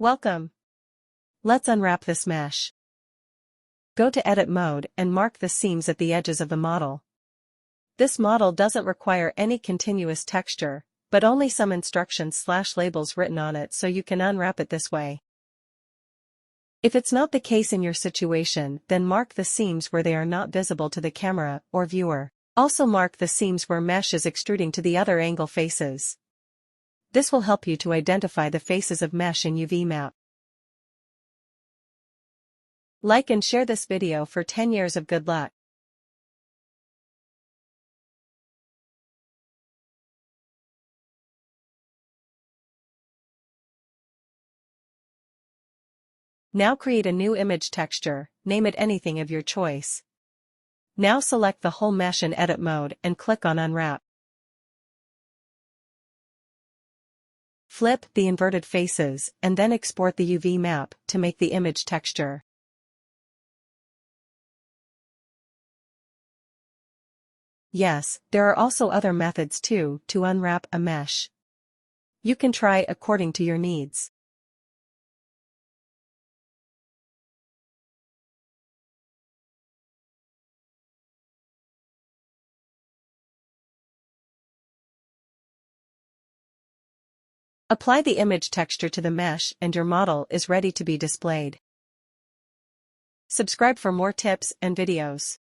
Welcome. Let's unwrap this mesh. Go to Edit mode and mark the seams at the edges of the model. This model doesn't require any continuous texture, but only some instructions/labels written on it, so you can unwrap it this way. If it's not the case in your situation, then mark the seams where they are not visible to the camera or viewer. Also mark the seams where mesh is extruding to the other angle faces. This will help you to identify the faces of mesh in UV-Map. Like and share this video for 10 years of good luck. Now create a new image texture, name it anything of your choice. Now select the whole mesh in Edit mode and click on Unwrap. Flip the inverted faces and then export the UV map to make the image texture. Yes, there are also other methods too to unwrap a mesh. You can try according to your needs. Apply the image texture to the mesh and your model is ready to be displayed. Subscribe for more tips and videos.